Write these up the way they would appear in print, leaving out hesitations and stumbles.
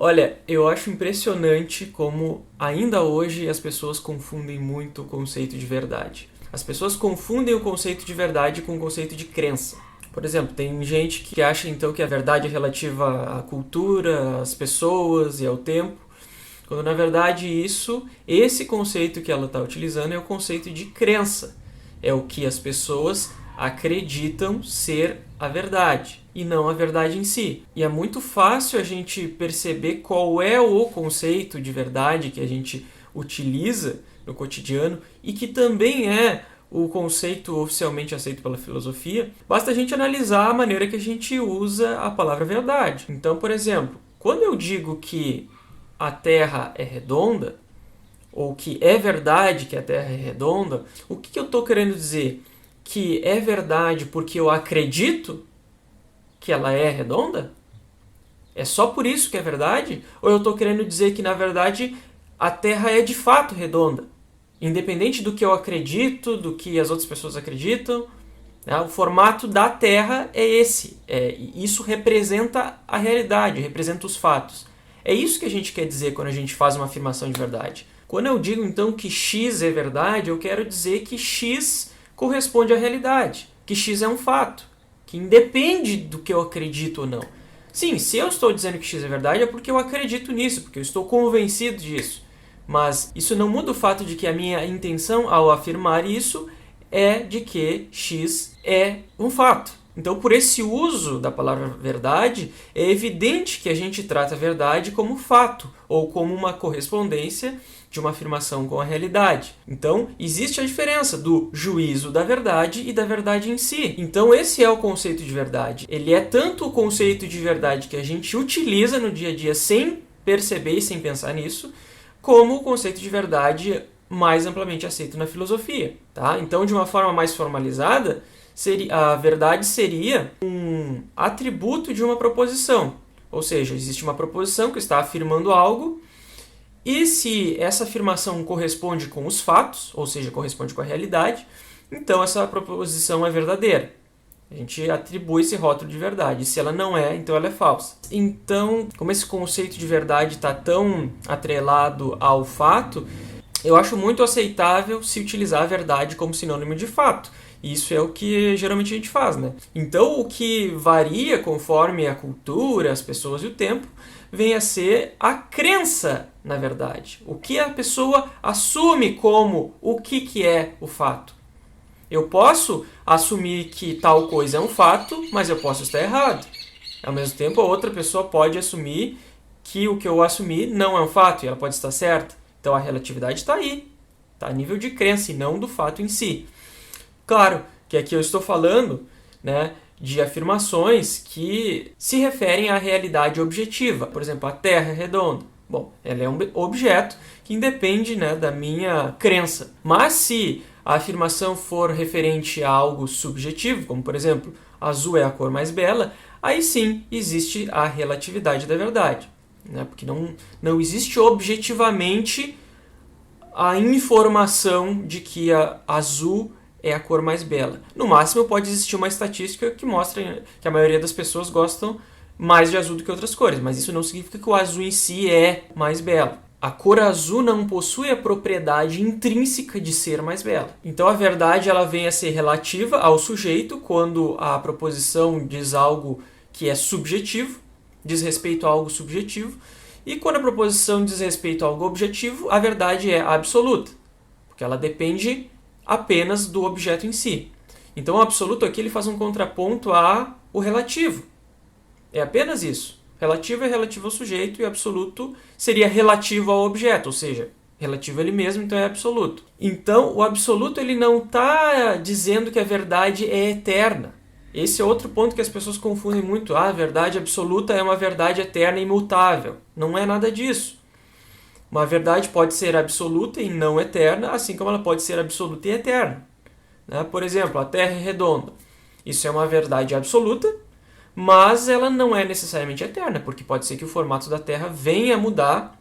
Olha, eu acho impressionante como ainda hoje as pessoas confundem muito o conceito de verdade. As pessoas confundem o conceito de verdade com o conceito de crença. Por exemplo, tem gente que acha então que a verdade é relativa à cultura, às pessoas e ao tempo, quando na verdade esse conceito que ela está utilizando é o conceito de crença. É o que as pessoas acreditam ser a verdade e não a verdade em si. E é muito fácil a gente perceber qual é o conceito de verdade que a gente utiliza no cotidiano e que também é o conceito oficialmente aceito pela filosofia. Basta a gente analisar a maneira que a gente usa a palavra verdade. Então, por exemplo, quando eu digo que a Terra é redonda, ou que é verdade que a Terra é redonda, o que eu estou querendo dizer? Que é verdade porque eu acredito que ela é redonda? É só por isso que é verdade? Ou eu estou querendo dizer que, na verdade, a Terra é de fato redonda? Independente do que eu acredito, do que as outras pessoas acreditam, né? O formato da Terra é esse. Isso representa a realidade, representa os fatos. É isso que a gente quer dizer quando a gente faz uma afirmação de verdade. Quando eu digo, então, que X é verdade, eu quero dizer que X corresponde à realidade, que X é um fato, que independe do que eu acredito ou não. Sim, se eu estou dizendo que X é verdade é porque eu acredito nisso, porque eu estou convencido disso. Mas isso não muda o fato de que a minha intenção ao afirmar isso é de que X é um fato. Então, por esse uso da palavra verdade, é evidente que a gente trata a verdade como fato ou como uma correspondência de uma afirmação com a realidade. Então, existe a diferença do juízo da verdade e da verdade em si. Então, esse é o conceito de verdade. Ele é tanto o conceito de verdade que a gente utiliza no dia a dia sem perceber e sem pensar nisso, como o conceito de verdade mais amplamente aceito na filosofia. Tá? Então, de uma forma mais formalizada, a verdade seria um atributo de uma proposição. Ou seja, existe uma proposição que está afirmando algo, e se essa afirmação corresponde com os fatos, ou seja, corresponde com a realidade, então essa proposição é verdadeira. A gente atribui esse rótulo de verdade. E se ela não é, então ela é falsa. Então, como esse conceito de verdade está tão atrelado ao fato, eu acho muito aceitável se utilizar a verdade como sinônimo de fato. Isso é o que geralmente a gente faz, né? Então, o que varia conforme a cultura, as pessoas e o tempo, vem a ser a crença na verdade. O que a pessoa assume como o que é o fato. Eu posso assumir que tal coisa é um fato, mas eu posso estar errado. Ao mesmo tempo, a outra pessoa pode assumir que o que eu assumi não é um fato e ela pode estar certa. Então, a relatividade está aí. Está a nível de crença e não do fato em si. Claro que aqui eu estou falando, né, de afirmações que se referem à realidade objetiva. Por exemplo, a Terra é redonda. Bom, ela é um objeto que independe, né, da minha crença. Mas se a afirmação for referente a algo subjetivo, como por exemplo, azul é a cor mais bela, aí sim existe a relatividade da verdade. Né? Porque não existe objetivamente a informação de que a azul é a cor mais bela. No máximo, pode existir uma estatística que mostra que a maioria das pessoas gostam mais de azul do que outras cores, mas isso não significa que o azul em si é mais belo. A cor azul não possui a propriedade intrínseca de ser mais bela. Então a verdade ela vem a ser relativa ao sujeito quando a proposição diz algo que é subjetivo, diz respeito a algo subjetivo, e quando a proposição diz respeito a algo objetivo, a verdade é absoluta, porque ela depende apenas do objeto em si. Então o absoluto aqui ele faz um contraponto ao relativo. É apenas isso. Relativo é relativo ao sujeito e absoluto seria relativo ao objeto, ou seja, relativo a ele mesmo, então é absoluto. Então o absoluto ele não está dizendo que a verdade é eterna. Esse é outro ponto que as pessoas confundem muito. A verdade absoluta é uma verdade eterna e imutável. Não é nada disso. Uma verdade pode ser absoluta e não eterna, assim como ela pode ser absoluta e eterna. Né? Por exemplo, a Terra é redonda. Isso é uma verdade absoluta, mas ela não é necessariamente eterna, porque pode ser que o formato da Terra venha a mudar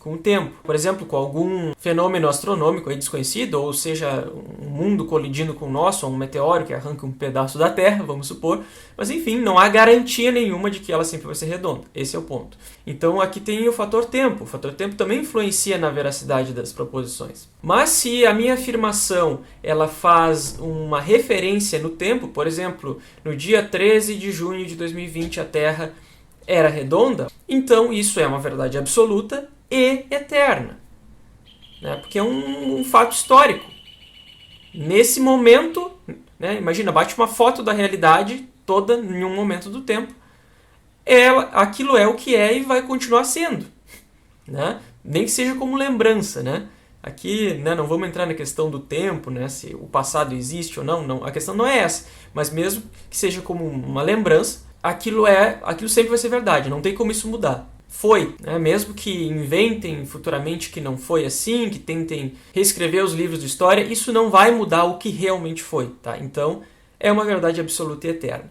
com o tempo. Por exemplo, com algum fenômeno astronômico aí desconhecido, ou seja, um mundo colidindo com o nosso, ou um meteoro que arranca um pedaço da Terra, vamos supor. Mas enfim, não há garantia nenhuma de que ela sempre vai ser redonda. Esse é o ponto. Então aqui tem o fator tempo. O fator tempo também influencia na veracidade das proposições. Mas se a minha afirmação ela faz uma referência no tempo, por exemplo, no dia 13 de junho de 2020 a Terra era redonda, então isso é uma verdade absoluta e eterna, né? Porque é um fato histórico. Nesse momento, né, imagina, bate uma foto da realidade toda em um momento do tempo, aquilo é o que é e vai continuar sendo, né? Nem que seja como lembrança, né? Aqui, né, não vamos entrar na questão do tempo, né, se o passado existe ou não, a questão não é essa, mas mesmo que seja como uma lembrança, aquilo sempre vai ser verdade, não tem como isso mudar. Foi, né? Mesmo que inventem futuramente que não foi assim, que tentem reescrever os livros de história, isso não vai mudar o que realmente foi, tá? Então, é uma verdade absoluta e eterna.